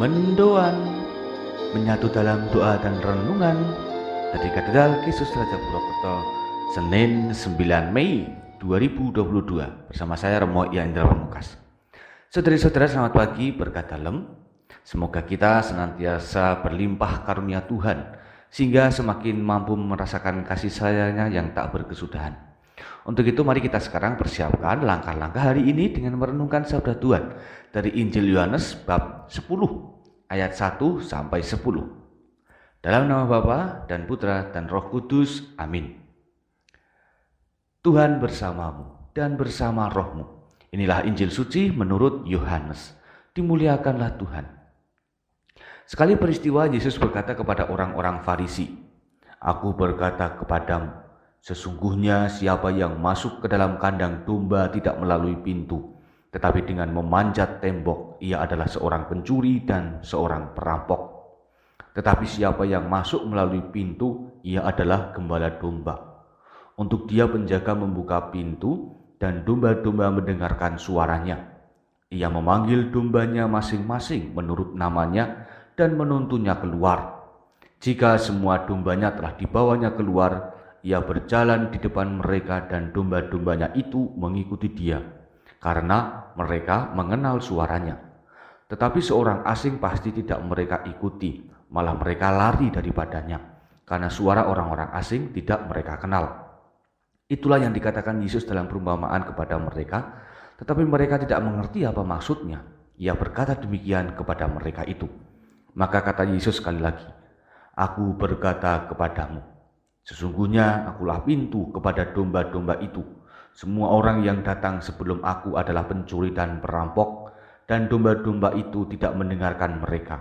mendoan, menyatu dalam doa dan renungan dari Katedral Yesus Raja Purwokerto, Senin 9 Mei 2022 bersama saya Romo Yandra Pamukas. Saudari-saudara, selamat pagi, berkat dalam. Semoga kita senantiasa berlimpah karunia Tuhan sehingga semakin mampu merasakan kasih sayangnya yang tak berkesudahan. Untuk itu mari kita sekarang persiapkan langkah-langkah hari ini dengan merenungkan sabda Tuhan dari Injil Yohanes bab 10 ayat 1 sampai 10. Dalam nama Bapa dan Putra dan Roh Kudus, amin. Tuhan bersamamu dan bersama rohmu. Inilah Injil suci menurut Yohanes. Dimuliakanlah Tuhan. Sekali peristiwa Yesus berkata kepada orang-orang Farisi, "Aku berkata kepadamu, sesungguhnya siapa yang masuk ke dalam kandang domba tidak melalui pintu, tetapi dengan memanjat tembok, ia adalah seorang pencuri dan seorang perampok. Tetapi siapa yang masuk melalui pintu, ia adalah gembala domba. Untuk dia penjaga membuka pintu, dan domba-domba mendengarkan suaranya. Ia memanggil dombanya masing-masing menurut namanya dan menuntunnya keluar. Jika semua dombanya telah dibawanya keluar, ia berjalan di depan mereka dan domba-dombanya itu mengikuti dia, karena mereka mengenal suaranya. Tetapi seorang asing pasti tidak mereka ikuti, malah mereka lari daripadanya, karena suara orang-orang asing tidak mereka kenal." Itulah yang dikatakan Yesus dalam perumpamaan kepada mereka, tetapi mereka tidak mengerti apa maksudnya. Ia berkata demikian kepada mereka itu. Maka kata Yesus sekali lagi, "Aku berkata kepadamu, sesungguhnya akulah pintu kepada domba-domba itu. Semua orang yang datang sebelum aku adalah pencuri dan perampok, dan domba-domba itu tidak mendengarkan mereka.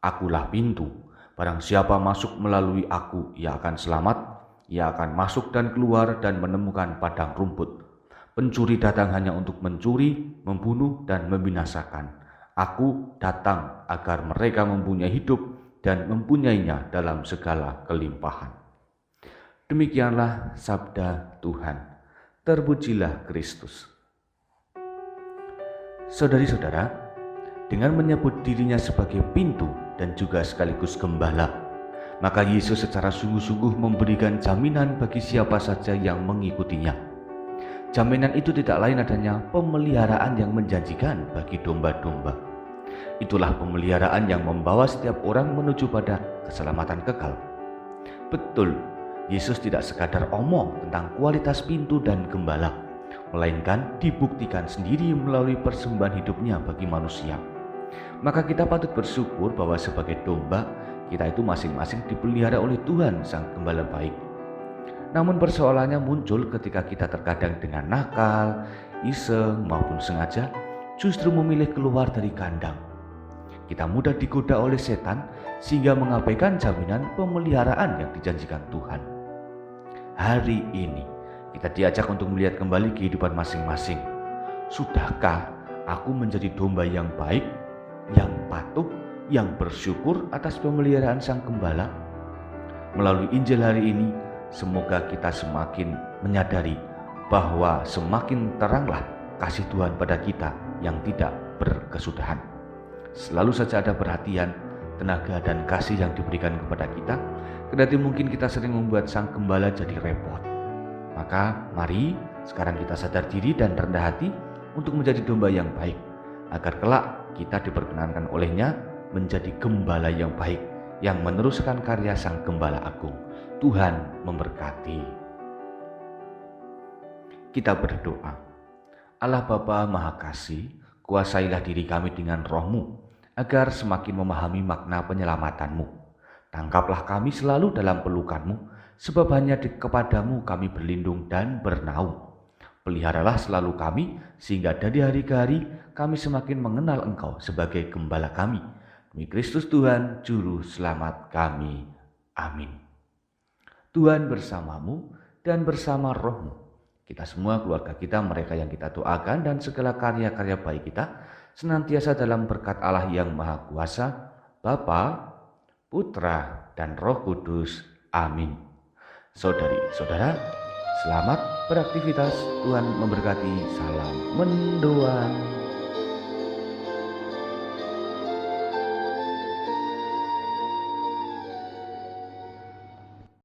Akulah pintu. Barang siapa masuk melalui aku, ia akan selamat. Ia akan masuk dan keluar dan menemukan padang rumput. Pencuri datang hanya untuk mencuri, membunuh, dan membinasakan. Aku datang agar mereka mempunyai hidup dan mempunyainya dalam segala kelimpahan." Demikianlah sabda Tuhan. Terpujilah Kristus. Saudari-saudara, dengan menyebut dirinya sebagai pintu dan juga sekaligus gembala, maka Yesus secara sungguh-sungguh memberikan jaminan bagi siapa saja yang mengikutinya. Jaminan itu tidak lain adanya pemeliharaan yang menjanjikan bagi domba-domba. Itulah pemeliharaan yang membawa setiap orang menuju pada keselamatan kekal. Betul, Yesus tidak sekadar omong tentang kualitas pintu dan gembala, melainkan dibuktikan sendiri melalui persembahan hidupnya bagi manusia. Maka kita patut bersyukur bahwa sebagai domba, kita itu masing-masing dipelihara oleh Tuhan Sang Gembala baik. Namun persoalannya muncul ketika kita terkadang dengan nakal, iseng maupun sengaja justru memilih keluar dari kandang. Kita mudah digoda oleh setan sehingga mengabaikan jaminan pemeliharaan yang dijanjikan Tuhan. Hari ini kita diajak untuk melihat kembali kehidupan masing-masing. Sudahkah aku menjadi domba yang baik, yang patuh, yang bersyukur atas pemeliharaan Sang Gembala? Melalui Injil hari ini, semoga kita semakin menyadari bahwa semakin teranglah kasih Tuhan pada kita yang tidak berkesudahan. Selalu saja ada perhatian, tenaga, dan kasih yang diberikan kepada kita, kendati mungkin kita sering membuat Sang Gembala jadi repot. Maka mari sekarang kita sadar diri dan rendah hati untuk menjadi domba yang baik, agar kelak kita diperkenankan olehnya menjadi gembala yang baik, yang meneruskan karya Sang Gembala Agung. Tuhan memberkati. Kita berdoa. Allah Bapa Maha Kasih, kuasailah diri kami dengan roh-Mu, agar semakin memahami makna penyelamatan-Mu. Tangkaplah kami selalu dalam pelukan-Mu, sebab hanya kepadamu kami berlindung dan bernaung. Peliharalah selalu kami, sehingga dari hari ke hari kami semakin mengenal Engkau sebagai gembala kami. Demi Kristus Tuhan, Juru Selamat kami. Amin. Tuhan bersamamu dan bersama rohmu. Kita semua, keluarga kita, mereka yang kita doakan, dan segala karya-karya baik kita, senantiasa dalam berkat Allah yang Maha Kuasa, Bapa, Putra, dan Roh Kudus. Amin. Saudari-saudara, selamat beraktivitas. Tuhan memberkati. Salam mendoan.